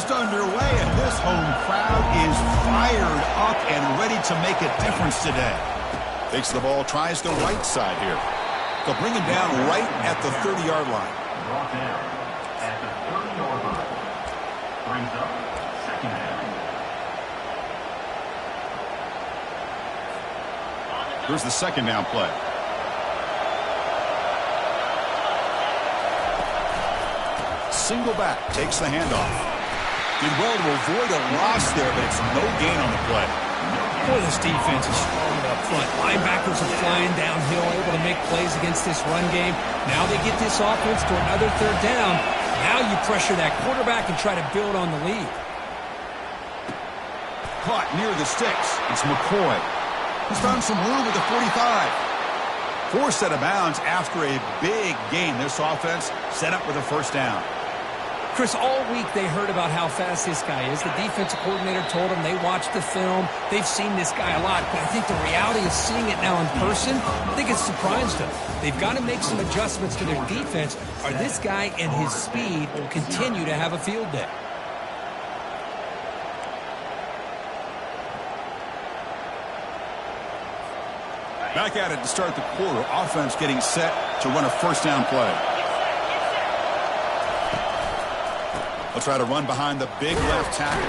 just underway, and this home crowd is fired up and ready to make a difference today. Takes the ball, tries the right side here. They'll bring him down right at the 30-yard line. Brought down at the 30-yard line. Brings up second down. Here's the second down play. Single back, takes the handoff. Did well to avoid a loss there, but it's no gain on the play. Boy, this defense is strong up front. Linebackers are flying downhill, able to make plays against this run game. Now they get this offense to another third down. Now you pressure that quarterback and try to build on the lead. Caught near the sticks. It's McCoy. He's found some room at the 45. Forced out of bounds after a big gain. This offense set up with a first down. Chris, all week they heard about how fast this guy is. The defensive coordinator told them they watched the film. They've seen this guy a lot, but I think the reality of seeing it now in person, I think it's surprised them. They've got to make some adjustments to their defense, or this guy and his speed will continue to have a field day. Back at it to start the quarter. Offense getting set to run a first down play. They'll try to run behind the big left tackle.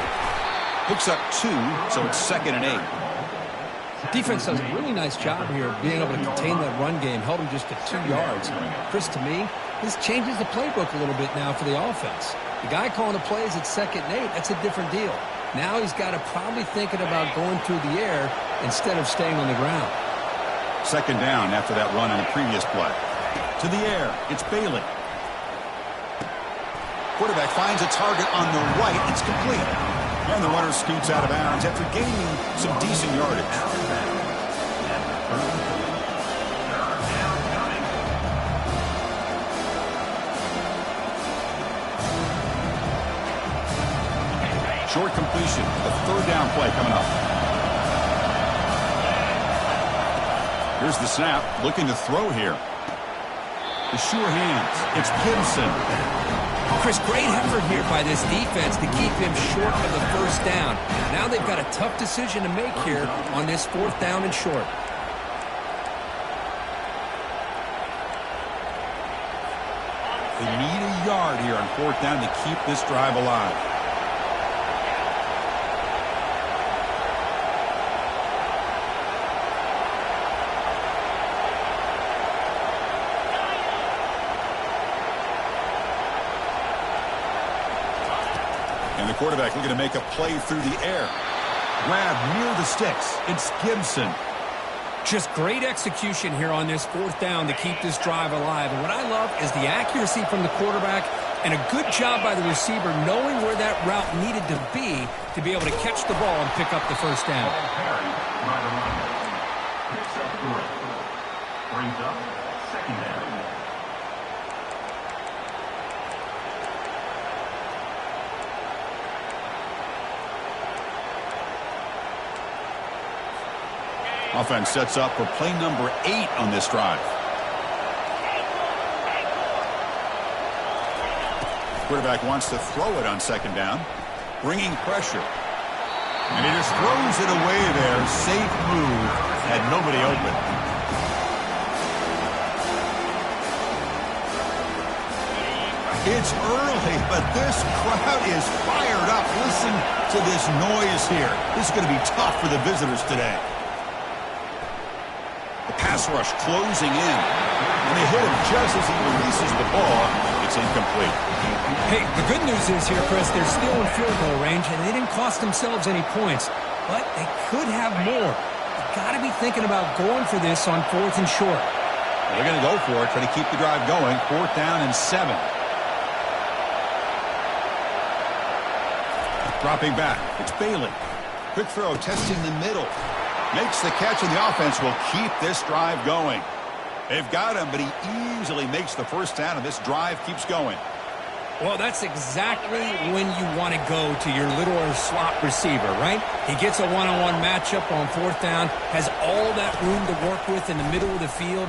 Picks up 2, so it's 2nd and 8. Defense does a really nice job here of being able to contain that run game. Held him just at 2 yards. Chris, to me, this changes the playbook a little bit now for the offense. The guy calling the plays at 2nd and 8, that's a different deal. Now he's got to probably thinking about going through the air instead of staying on the ground. 2nd down after that run in the previous play. To the air, it's Bailey. Quarterback finds a target on the right. It's complete. And the runner scoots out of bounds after gaining some decent yardage. Short completion. The 3rd down play coming up. Here's the snap. Looking to throw here. The sure hands. It's Gibson. Chris, great effort here by this defense to keep him short of the first down. Now they've got a tough decision to make here on this 4th down and short. They need a yard here on 4th down to keep this drive alive. And the quarterback looking to make a play through the air. Grab near the sticks. It's Gibson. Just great execution here on this 4th down to keep this drive alive. And what I love is the accuracy from the quarterback and a good job by the receiver knowing where that route needed to be able to catch the ball and pick up the first down. Brings up 2nd down. Offense sets up for play number 8 on this drive. Quarterback wants to throw it on 2nd down. Bringing pressure. And he just throws it away there. Safe move. Had nobody open. It's early, but this crowd is fired up. Listen to this noise here. This is going to be tough for the visitors today. The pass rush closing in. And they hit him just as he releases the ball. It's incomplete. Hey, the good news is here, Chris, they're still in field goal range, and they didn't cost themselves any points. But they could have more. They've got to be thinking about going for this on 4th and short. Well, they're going to go for it, try to keep the drive going. 4th down and 7. Dropping back. It's Bailey. Quick throw, testing the middle. Makes the catch, and the offense will keep this drive going. They've got him, but he easily makes the first down, and this drive keeps going. Well, that's exactly when you want to go to your little slot receiver, right? He gets a one-on-one matchup on 4th down, has all that room to work with in the middle of the field.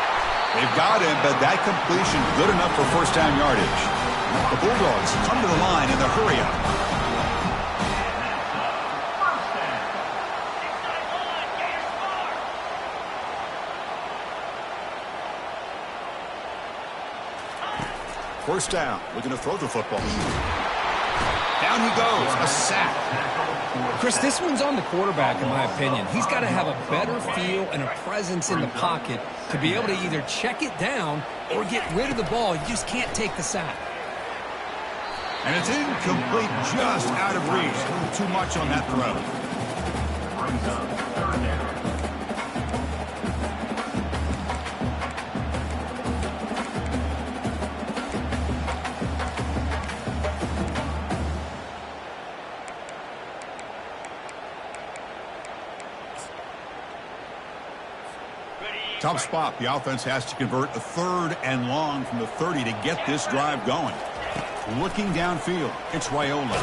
They've got him, but that completion good enough for first down yardage. The Bulldogs come to the line in the hurry-up. First down, looking to throw the football. Down he goes, a sack. Chris, this one's on the quarterback, in my opinion. He's got to have a better feel and a presence in the pocket to be able to either check it down or get rid of the ball. You just can't take the sack. And it's incomplete, just out of reach. A little too much on that throw. Brings up third down. Tough spot. The offense has to convert a 3rd and long from the 30 to get this drive going. Looking downfield, it's Raiola.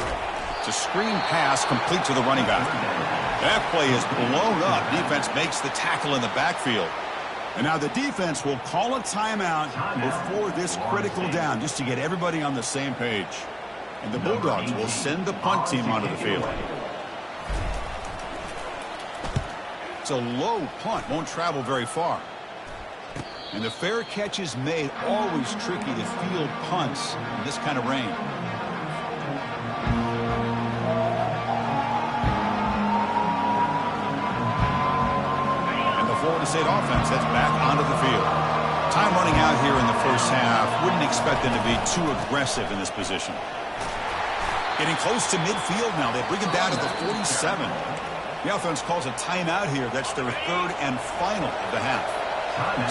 It's a screen pass complete to the running back. That play is blown up. Defense makes the tackle in the backfield. And now the defense will call a timeout before this critical down just to get everybody on the same page. And the Bulldogs will send the punt team onto the field. It's a low punt, won't travel very far. And the fair catch is made, always tricky to field punts in this kind of rain. And the Florida State offense heads back onto the field. Time running out here in the first half. Wouldn't expect them to be too aggressive in this position. Getting close to midfield now. They bring him down to the 47. The offense calls a timeout here. That's their 3rd and final of the half.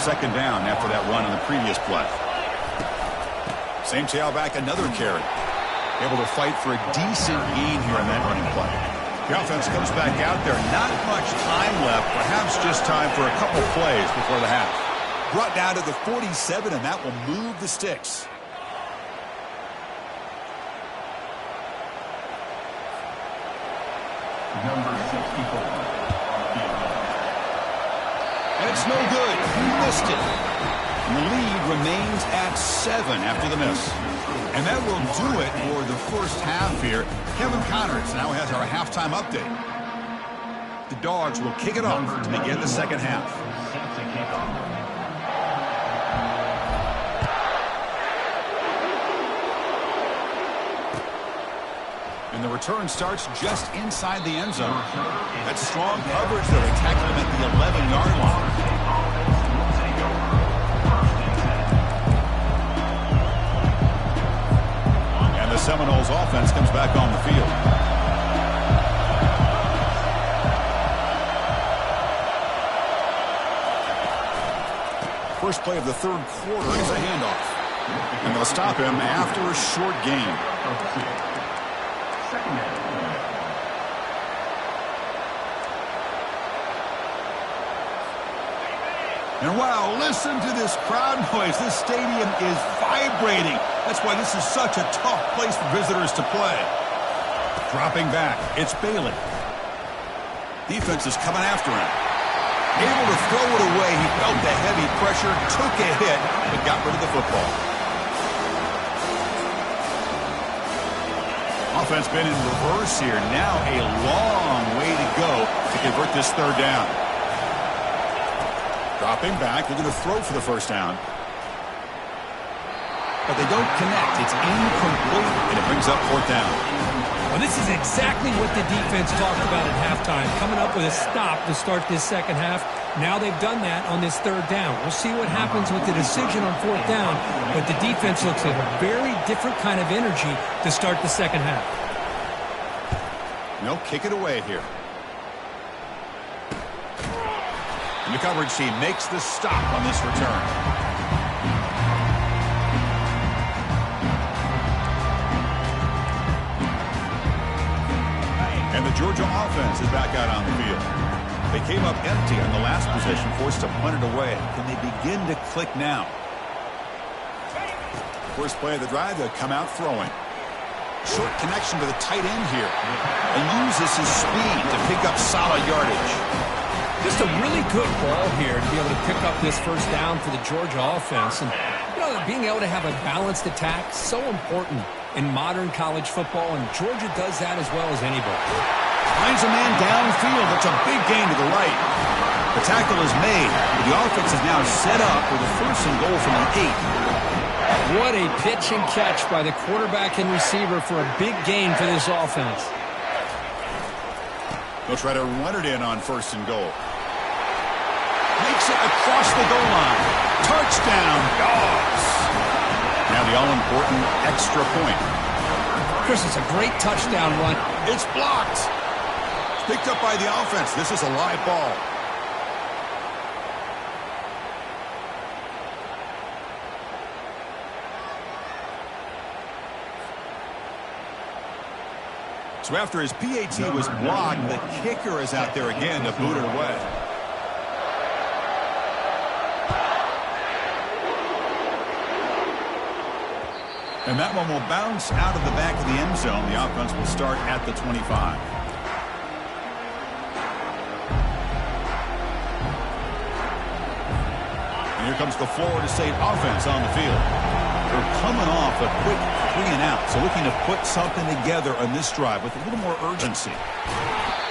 Second down after that run in the previous play. Same tailback, another carry. Able to fight for a decent gain here in that running play. The offense comes back out there. Not much time left. Perhaps just time for a couple plays before the half. Brought down to the 47, and that will move the sticks. Number 64 on the field. And it's no good. He missed it. And the lead remains at 7 after the miss. And that will do it for the first half here. Kevin Connors now has our halftime update. The Dogs will kick it off to begin the second half. Set to kick off. And the return starts just inside the end zone. That's strong coverage, though. They tackle him at the 11-yard line. And the Seminoles offense comes back on the field. First play of the 3rd quarter is a handoff. And they'll stop him after a short gain. Second down. And wow, listen to this crowd noise. This stadium is vibrating. That's why this is such a tough place for visitors to play. Dropping back, it's Bailey. Defense is coming after him. Able to throw it away. He felt the heavy pressure, took a hit, but got rid of the football. Offense been in reverse here. Now a long way to go to convert this 3rd down. Dropping back, looking to throw for the first down. But they don't connect. It's incomplete, and it brings up 4th down. Well, this is exactly what the defense talked about at halftime, coming up with a stop to start this second half. Now they've done that on this 3rd down. We'll see what happens with the decision on 4th down, but the defense looks at a very different kind of energy to start the second half. They'll kick it away here. And the coverage team makes the stop on this return. And the Georgia offense is back out on the field. They came up empty on the last possession, forced to punt it away. Can they begin to click now? First play of the drive, they'll come out throwing. Short connection to the tight end here. And uses his speed to pick up solid yardage. Just a really good ball here to be able to pick up this first down for the Georgia offense. And, being able to have a balanced attack, so important in modern college football, and Georgia does that as well as anybody. Finds a man downfield. It's a big gain to the right. The tackle is made. The offense is now set up with a 1st and goal from an 8. What a pitch and catch by the quarterback and receiver for a big gain for this offense. They'll try to run it in on 1st and goal. Makes it across the goal line. Touchdown, Dogs. Now the all-important extra point. Chris, it's a great touchdown run. It's blocked. Picked up by the offense. This is a live ball. So after his PAT was blocked, the kicker is out there again to boot it away. And that one will bounce out of the back of the end zone. The offense will start at the 25. And here comes the Florida State offense on the field. They're coming off a quick 3 and out, so looking to put something together on this drive with a little more urgency.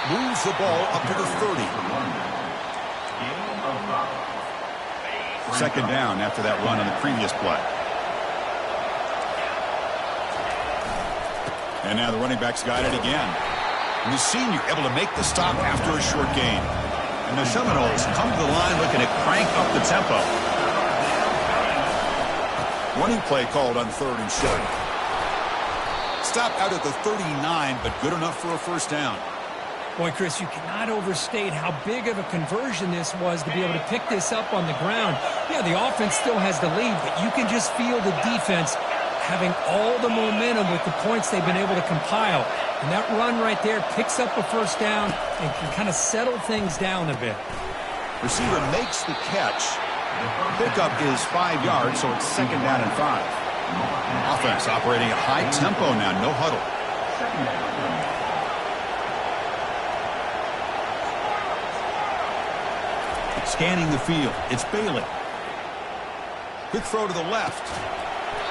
Moves the ball up to the 30. 2nd down after that run on the previous play. And now the running back's got it again. And the senior able to make the stop after a short gain. And the Seminoles come to the line looking to crank up the tempo. Running play called on 3rd and short. Stop out at the 39, but good enough for a 1st down. Boy, Chris, you cannot overstate how big of a conversion this was to be able to pick this up on the ground. Yeah, the offense still has the lead, but you can just feel the defense having all the momentum with the points they've been able to compile. And that run right there picks up a 1st down and can kind of settle things down a bit. Receiver makes the catch. Pickup is 5 yards, so it's 2nd down and 5. Offense operating at high tempo now, no huddle. Scanning the field, it's Bailey. Quick throw to the left.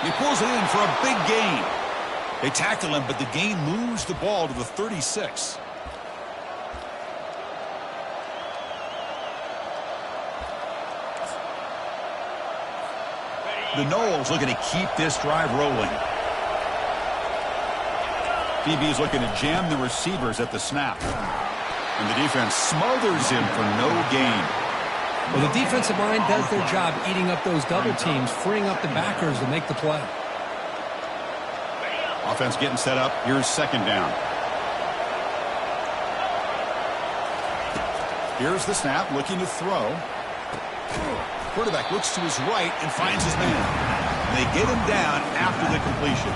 He pulls it in for a big gain. They tackle him, but the gain moves the ball to the 36. The Noles looking to keep this drive rolling. DB is looking to jam the receivers at the snap. And the defense smothers him for no gain. Well, the defensive line does their job eating up those double teams, freeing up the backers to make the play. Offense getting set up. Here's 2nd down. Here's the snap, looking to throw. Quarterback looks to his right and finds his man. And they get him down after the completion.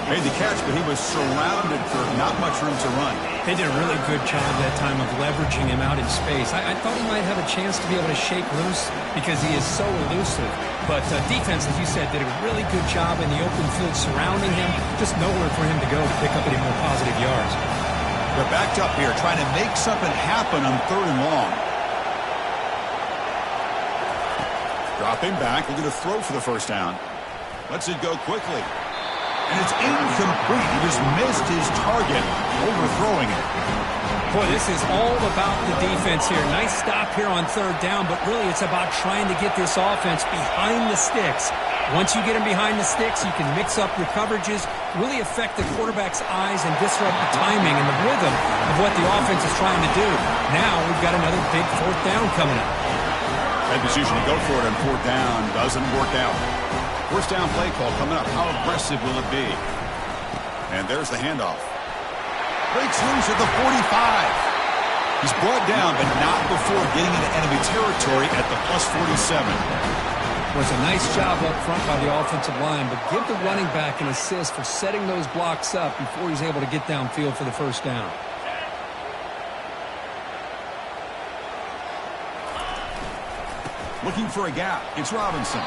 Made the catch, but he was surrounded for not much room to run. They did a really good job that time of leveraging him out in space. I thought he might have a chance to be able to shake loose because he is so elusive. But defense, as you said, did a really good job in the open field surrounding him. Just nowhere for him to go to pick up any more positive yards. They're backed up here trying to make something happen on 3rd and long. Dropping back, looking to throw for the 1st down. Lets it go quickly. And it's incomplete. He just missed his target, overthrowing it. Boy, this is all about the defense here. Nice stop here on 3rd down, but really it's about trying to get this offense behind the sticks. Once you get him behind the sticks, you can mix up your coverages, really affect the quarterback's eyes and disrupt the timing and the rhythm of what the offense is trying to do. Now we've got another big 4th down coming up. That decision to go for it on 4th down doesn't work out. 1st down play call coming up. How aggressive will it be? And there's the handoff. Breaks loose at the 45. He's brought down, but not before getting into enemy territory at the +47. Was a nice job up front by the offensive line, but give the running back an assist for setting those blocks up before he's able to get downfield for the 1st down. Looking for a gap. It's Robinson.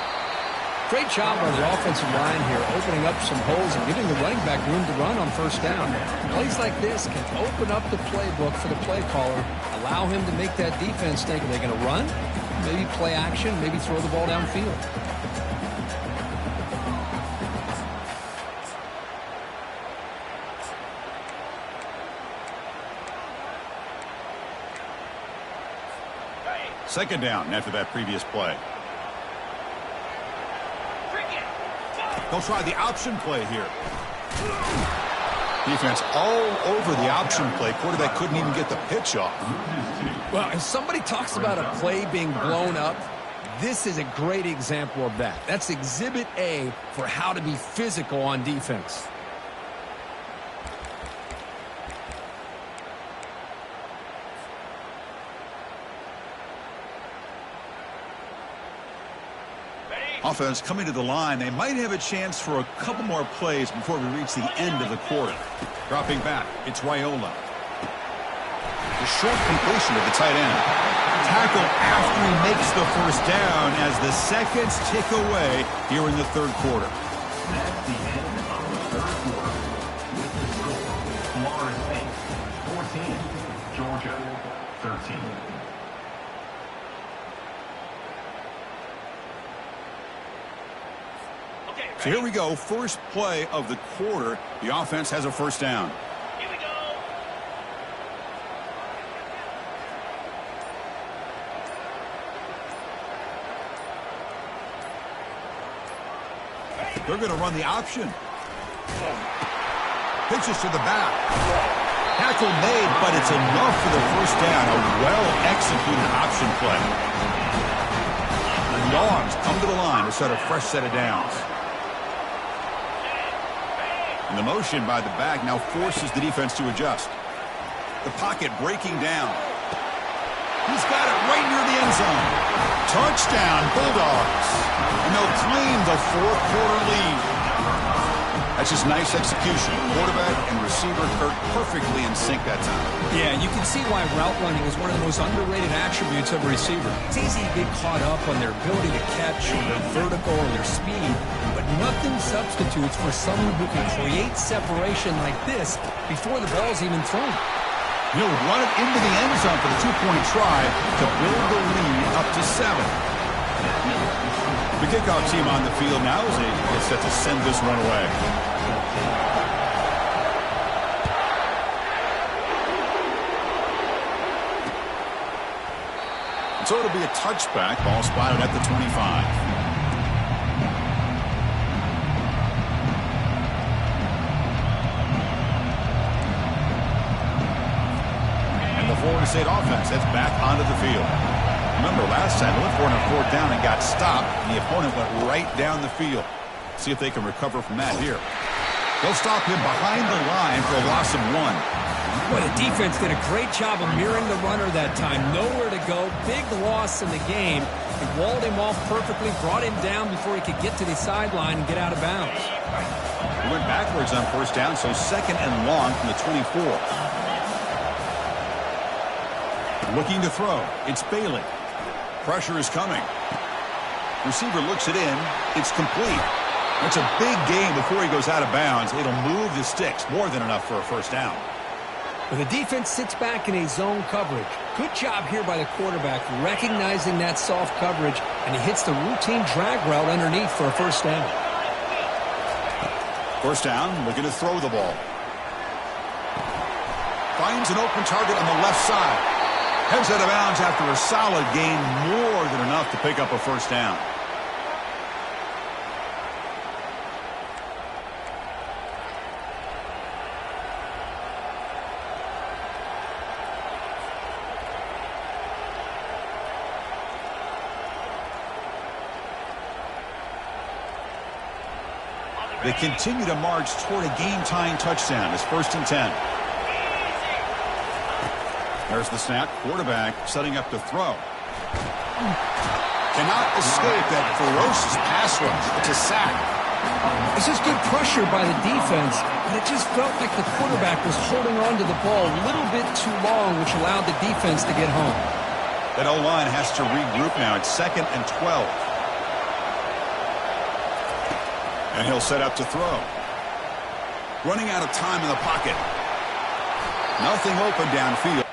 Great job on the offensive line here, opening up some holes and giving the running back room to run on first down. Plays like this can open up the playbook for the play caller, allow him to make that defense think, are they going to run? Maybe play action, maybe throw the ball downfield. Second down after that previous play. They'll try the option play here. Defense all over the option play. Quarterback couldn't even get the pitch off. Well, if somebody talks about a play being blown up, this is a great example of that. That's Exhibit A for how to be physical on defense. Offense coming to the line. They might have a chance for a couple more plays before we reach the end of the quarter. Dropping back, it's Raiola. The short completion to the tight end. Tackle after he makes the first down as the seconds tick away here in the third quarter. That's the end of the third quarter. With the score, Florida State 14, Georgia 13. So here we go, first play of the quarter. The offense has a first down. Here we go. They're going to run the option. Pitches to the back. Tackle made, but it's enough for the first down. A well-executed option play. The Dogs come to the line to set a fresh set of downs. And the motion by the back now forces the defense to adjust. The pocket breaking down. He's got it right near the end zone. Touchdown, Bulldogs. And they'll claim the fourth quarter lead. That's just nice execution. Quarterback and receiver Kirk perfectly in sync that time. Yeah, you can see why route running is one of the most underrated attributes of a receiver. It's easy to get caught up on their ability to catch or their vertical or their speed, but nothing substitutes for someone who can create separation like this before the ball's even thrown. He'll run it into the end zone for the two-point try to build the lead up to 7. The kickoff team on the field now as they get set to send this one away. So it'll be a touchback. Ball spotted at the 25. And the Florida State offense heads back onto the field. Remember last time they went for it on fourth down and got stopped, and the opponent went right down the field. See if they can recover from that here. They'll stop him behind the line for a loss of 1. Well, the defense did a great job of mirroring the runner that time. Nowhere to go. Big loss in the game. He walled him off perfectly, brought him down before he could get to the sideline and get out of bounds. He went backwards on first down, so second and long from the 24. Looking to throw. It's Bailey. Pressure is coming. Receiver looks it in. It's complete. That's a big gain before he goes out of bounds. It'll move the sticks. More than enough for a first down. Well, the defense sits back in a zone coverage. Good job here by the quarterback, recognizing that soft coverage, and he hits the routine drag route underneath for a first down. First down, looking to throw the ball. Finds an open target on the left side. Heads out of bounds after a solid gain, more than enough to pick up a first down. They continue to march toward a game-tying touchdown. It's 1st and 10. There's the snap. Quarterback setting up to throw. Cannot escape that ferocious pass rush. It's a sack. This is good pressure by the defense, but it just felt like the quarterback was holding on to the ball a little bit too long, which allowed the defense to get home. That O-line has to regroup now. It's 2nd and 12. And he'll set up to throw. Running out of time in the pocket. Nothing open downfield.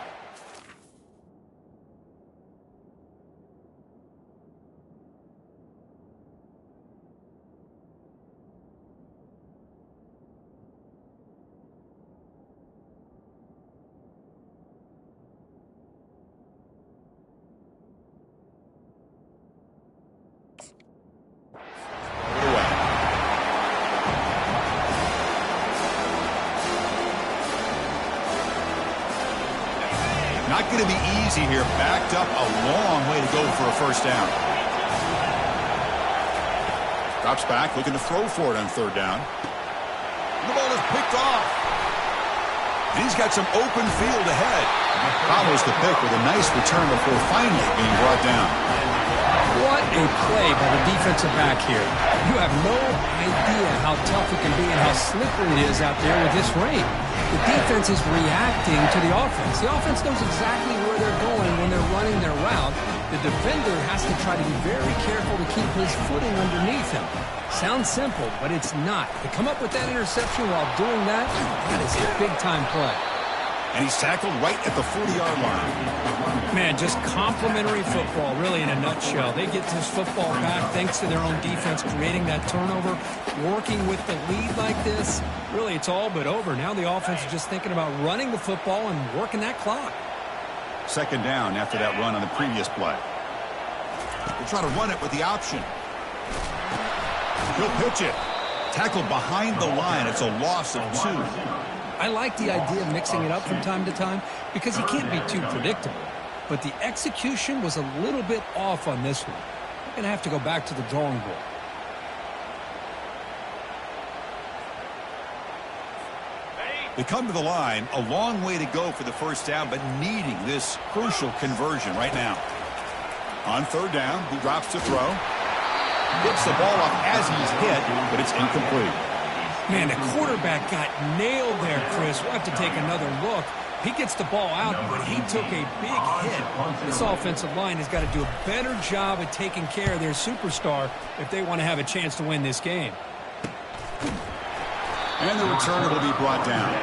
Not going to be easy here. Backed up a long way to go for a first down. Drops back, looking to throw for it on third down. The ball is picked off. And he's got some open field ahead. Follows the pick with a nice return before finally being brought down. What a play by the defensive back here. You have no idea how tough it can be and how slippery it is out there with this rain. The defense is reacting to the offense. The offense knows exactly where they're going when they're running their route. The defender has to try to be very careful to keep his footing underneath him. Sounds simple, but it's not. To come up with that interception while doing that, that is a big-time play. And he's tackled right at the 40-yard line. Man, just complimentary football, really, in a nutshell. They get this football back thanks to their own defense, creating that turnover, working with the lead like this. Really, it's all but over. Now the offense is just thinking about running the football and working that clock. Second down after that run on the previous play. We'll try to run it with the option. He'll pitch it. Tackled behind the line. It's a loss of 2. I like the idea of mixing it up from time to time because he can't be too predictable. But the execution was a little bit off on this one. We're going to have to go back to the drawing board. They come to the line, a long way to go for the first down, but needing this crucial conversion right now. On third down, he drops to throw. Gets the ball off as he's hit, but it's incomplete. Man, the quarterback got nailed there, Chris. We'll have to take another look. He gets the ball out, but he took a big hit. This offensive line has got to do a better job at taking care of their superstar if they want to have a chance to win this game. And the return will be brought down.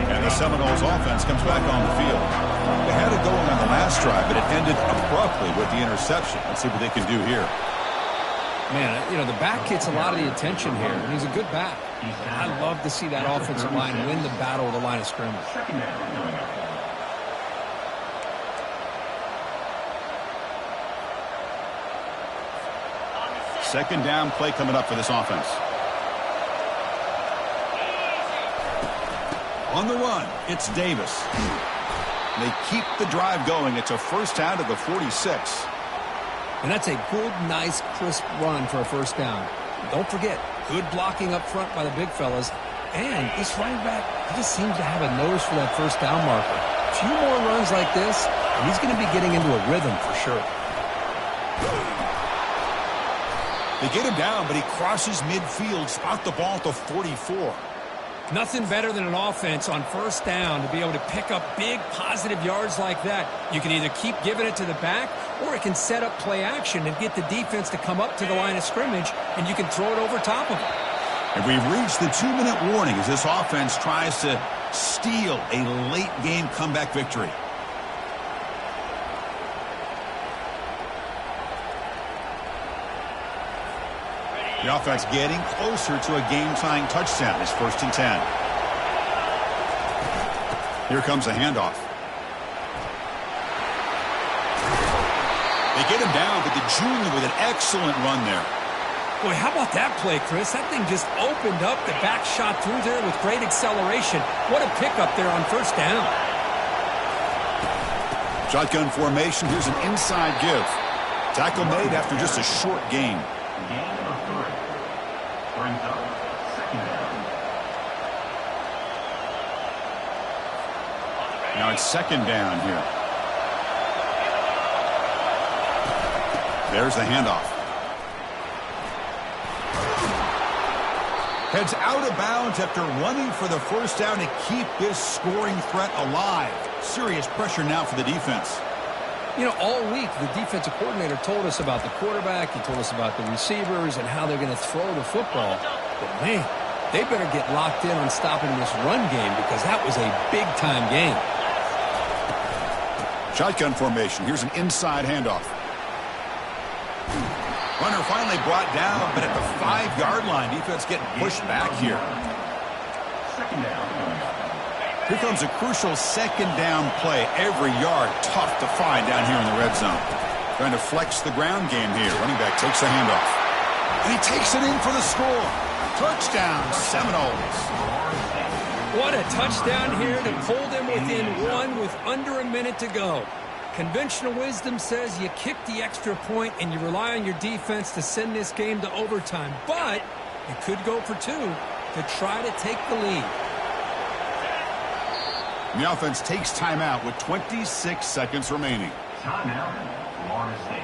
And the Seminoles offense comes back on the field. They had it going on the last drive, but it ended abruptly with the interception. Let's see what they can do here. Man, you know, the back gets a lot of the attention here, and he's a good back. I love to see that offensive line win the battle of the line of scrimmage. Second down play coming up for this offense. On the run, it's Davis. They keep the drive going. It's a first down to the 46. And that's a good, nice, crisp run for a first down. Don't forget, good blocking up front by the big fellas. And this running back, he just seems to have a nose for that first down marker. A few more runs like this, and he's going to be getting into a rhythm for sure. They get him down, but he crosses midfield, spot the ball at the 44. Nothing better than an offense on first down to be able to pick up big positive yards like that. You can either keep giving it to the back, or it can set up play action and get the defense to come up to the line of scrimmage, and you can throw it over top of them. And we've reached the 2-minute warning as this offense tries to steal a late game comeback victory. The offense getting closer to a game-tying touchdown. It's 1st and 10. Here comes a handoff. They get him down, but the junior with an excellent run there. Boy, how about that play, Chris? That thing just opened up. The back shot through there with great acceleration. What a pickup there on first down. Shotgun formation. Here's an inside give. Tackle made after just a short gain. Now it's second down here. There's the handoff. Heads out of bounds after running for the first down to keep this scoring threat alive. Serious pressure now for the defense. You know, all week the defensive coordinator told us about the quarterback. He told us about the receivers and how they're going to throw the football. But, man, they better get locked in on stopping this run game because that was a big-time game. Shotgun formation. Here's an inside handoff. Runner finally brought down, but at the 5-yard line, defense getting pushed back here. Second down. Here comes a crucial second down play. Every yard tough to find down here in the red zone. Trying to flex the ground game here. Running back takes the handoff. And he takes it in for the score. Touchdown, Seminoles. What a touchdown here to pull them within one with under a minute to go. Conventional wisdom says you kick the extra point and you rely on your defense to send this game to overtime. But it could go for 2 to try to take the lead. The offense takes timeout with 26 seconds remaining. Timeout, Florida State.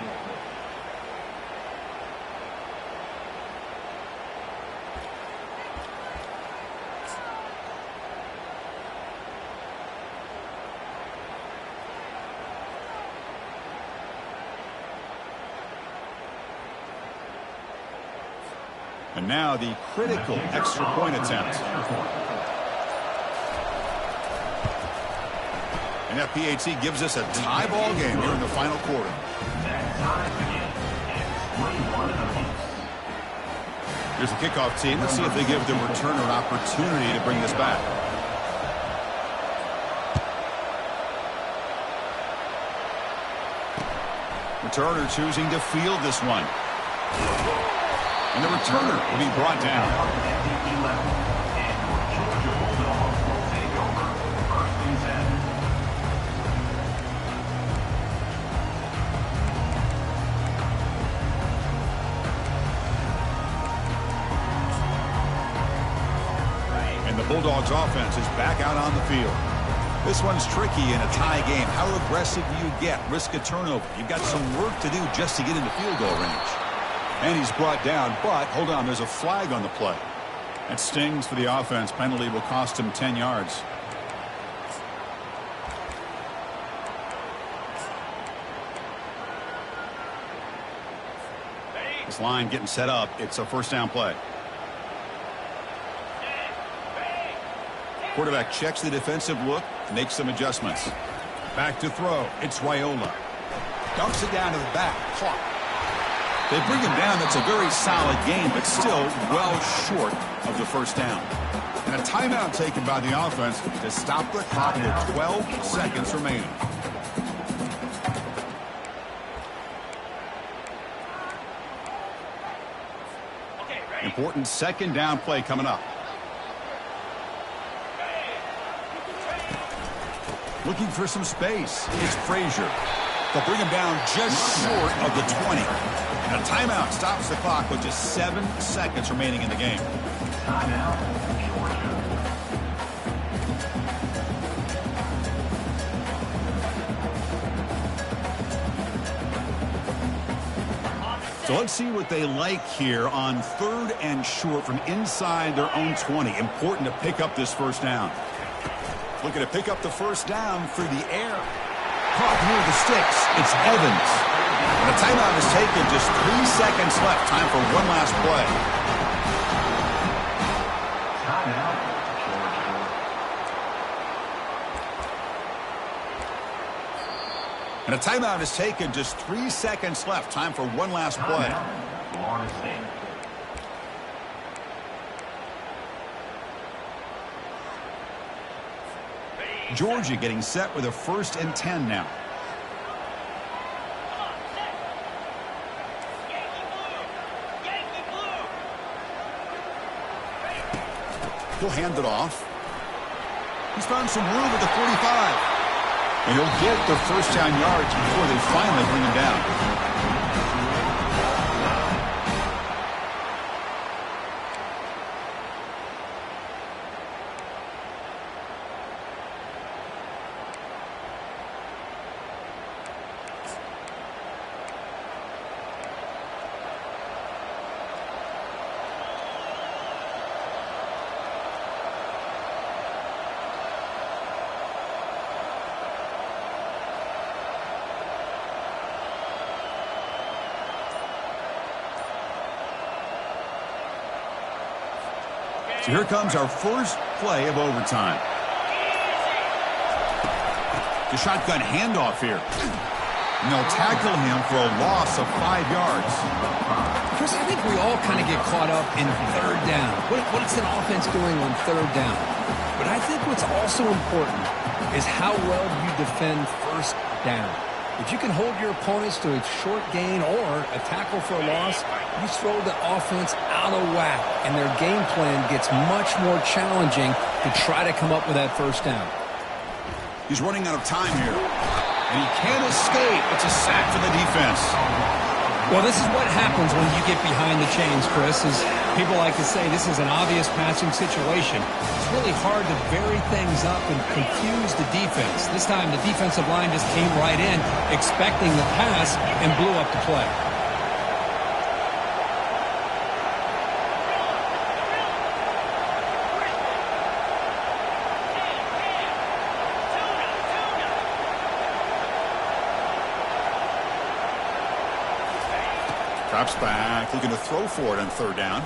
And now the critical extra point attempt. And that PAT gives us a tie ball game here in the final quarter. Here's the kickoff team. Let's see if they give the returner an opportunity to bring this back. Returner choosing to field this one. And the returner will be brought down. And the Bulldogs offense is back out on the field. This one's tricky in a tie game. How aggressive do you get? Risk a turnover. You've got some work to do just to get into field goal range. And he's brought down, but hold on, there's a flag on the play. That stings for the offense. Penalty will cost him 10 yards. This line getting set up. It's a first down play. Quarterback checks the defensive look, makes some adjustments. Back to throw. It's Raiola. Dumps it down to the back. Clock. They bring him down. That's a very solid game, but still well short of the first down. And a timeout taken by the offense to stop the clock with 12 seconds remaining. Important second down play coming up. Looking for some space. It's Frazier. They'll bring him down just short of the 20. And a timeout stops the clock with just 7 seconds remaining in the game. Timeout, Georgia. So let's see what they like here on 3rd and short from inside their own 20. Important to pick up this first down. Looking to pick up the first down through the air. Caught near the sticks. It's Evans. And the timeout is taken. Just 3 seconds left. Time for one last play. Timeout, Georgia. And a timeout is taken. Just 3 seconds left. Time for one last play. Timeout, Florida State. Georgia getting set with a 1st and 10 now. He'll hand it off. He's found some room at the 45. And he'll get the first down yards before they finally bring him down. So here comes our first play of overtime. The shotgun handoff here. And they'll tackle him for a loss of 5 yards. Chris, I think we all kind of get caught up in third down. What's an offense doing on third down? But I think what's also important is how well you defend first down. If you can hold your opponents to a short gain or a tackle for a loss, you throw the offense out of whack, and their game plan gets much more challenging to try to come up with that first down. He's running out of time here. And he can't escape. It's a sack for the defense. Well, this is what happens when you get behind the chains, Chris. As people like to say, this is an obvious passing situation. It's really hard to vary things up and confuse the defense. This time, the defensive line just came right in, expecting the pass, and blew up the play. Drops back, looking to throw for it on third down.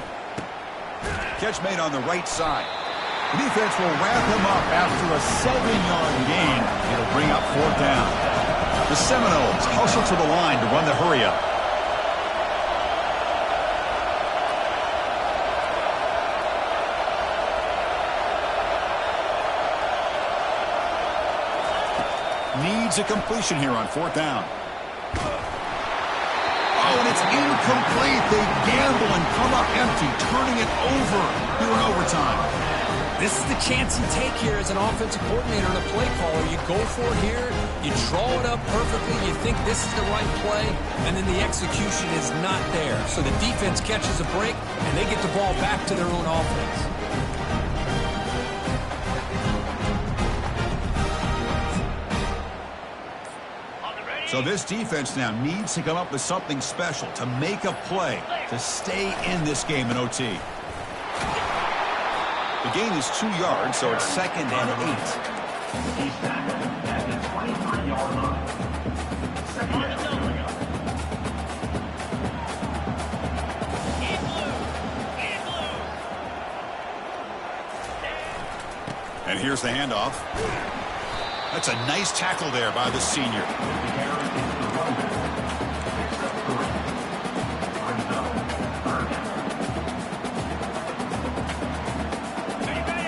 Catch made on the right side. The defense will wrap him up after a 7-yard gain. It'll bring up fourth down. The Seminoles hustle to the line to run the hurry-up. Needs a completion here on fourth down. Oh, and it's incomplete. They gamble and come up empty, turning it over here in overtime. This is the chance you take here as an offensive coordinator and a play caller. You go for it here, you draw it up perfectly, you think this is the right play, and then the execution is not there. So the defense catches a break, and they get the ball back to their own offense. So this defense now needs to come up with something special to make a play to stay in this game in OT. The gain is 2 yards, so it's 2nd and 8. He's tackled at the 23-yard line. 2nd and 8. And here's the handoff. That's a nice tackle there by the senior.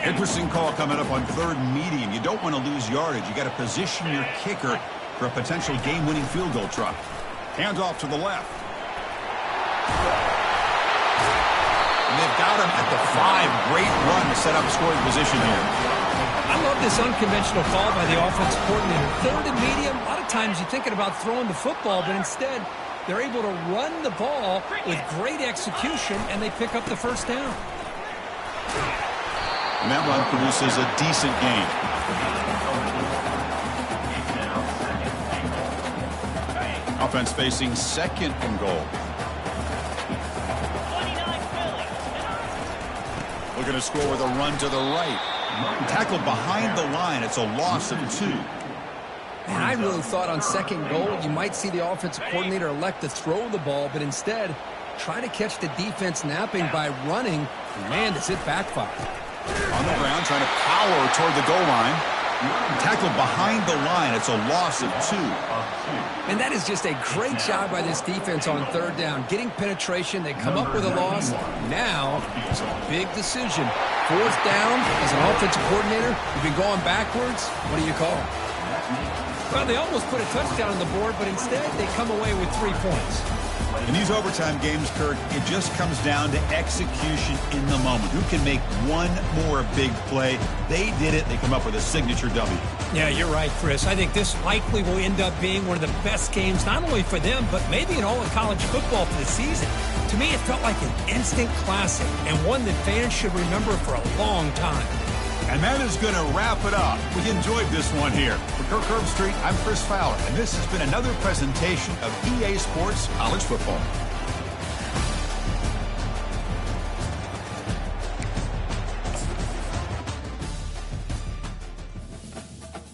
Interesting call coming up on third and medium. You don't want to lose yardage. You got to position your kicker for a potential game-winning field goal try. Handoff to the left. And they've got him at the 5. Great run to set up scoring position here. I love this unconventional call by the offensive coordinator. Third and medium, a lot of times you're thinking about throwing the football, but instead they're able to run the ball with great execution, and they pick up the first down. And that run produces a decent gain. Offense facing 2nd and goal. Looking to score with a run to the right. Tackled behind the line. It's a loss of 2. And I really thought on 2nd goal you might see the offensive coordinator elect to throw the ball, but instead try to catch the defense napping by running. Man, does it backfire. On the ground, trying to power toward the goal line. Tackled behind the line. It's a loss of 2. And that is just a great job by this defense on third down. Getting penetration, they come up with a loss. Now, it's a big decision. Fourth down, as an offensive coordinator, you've been going backwards. What do you call? Well, they almost put a touchdown on the board, but instead they come away with 3 points. In these overtime games, Kirk, it just comes down to execution in the moment. Who can make one more big play? They did it. They come up with a signature W. Yeah, you're right, Chris. I think this likely will end up being one of the best games, not only for them, but maybe in all of college football for the season. To me, it felt like an instant classic and one that fans should remember for a long time. And that is going to wrap it up. We enjoyed this one here. For Kirk Herbstreit, I'm Chris Fowler, and this has been another presentation of EA Sports College Football.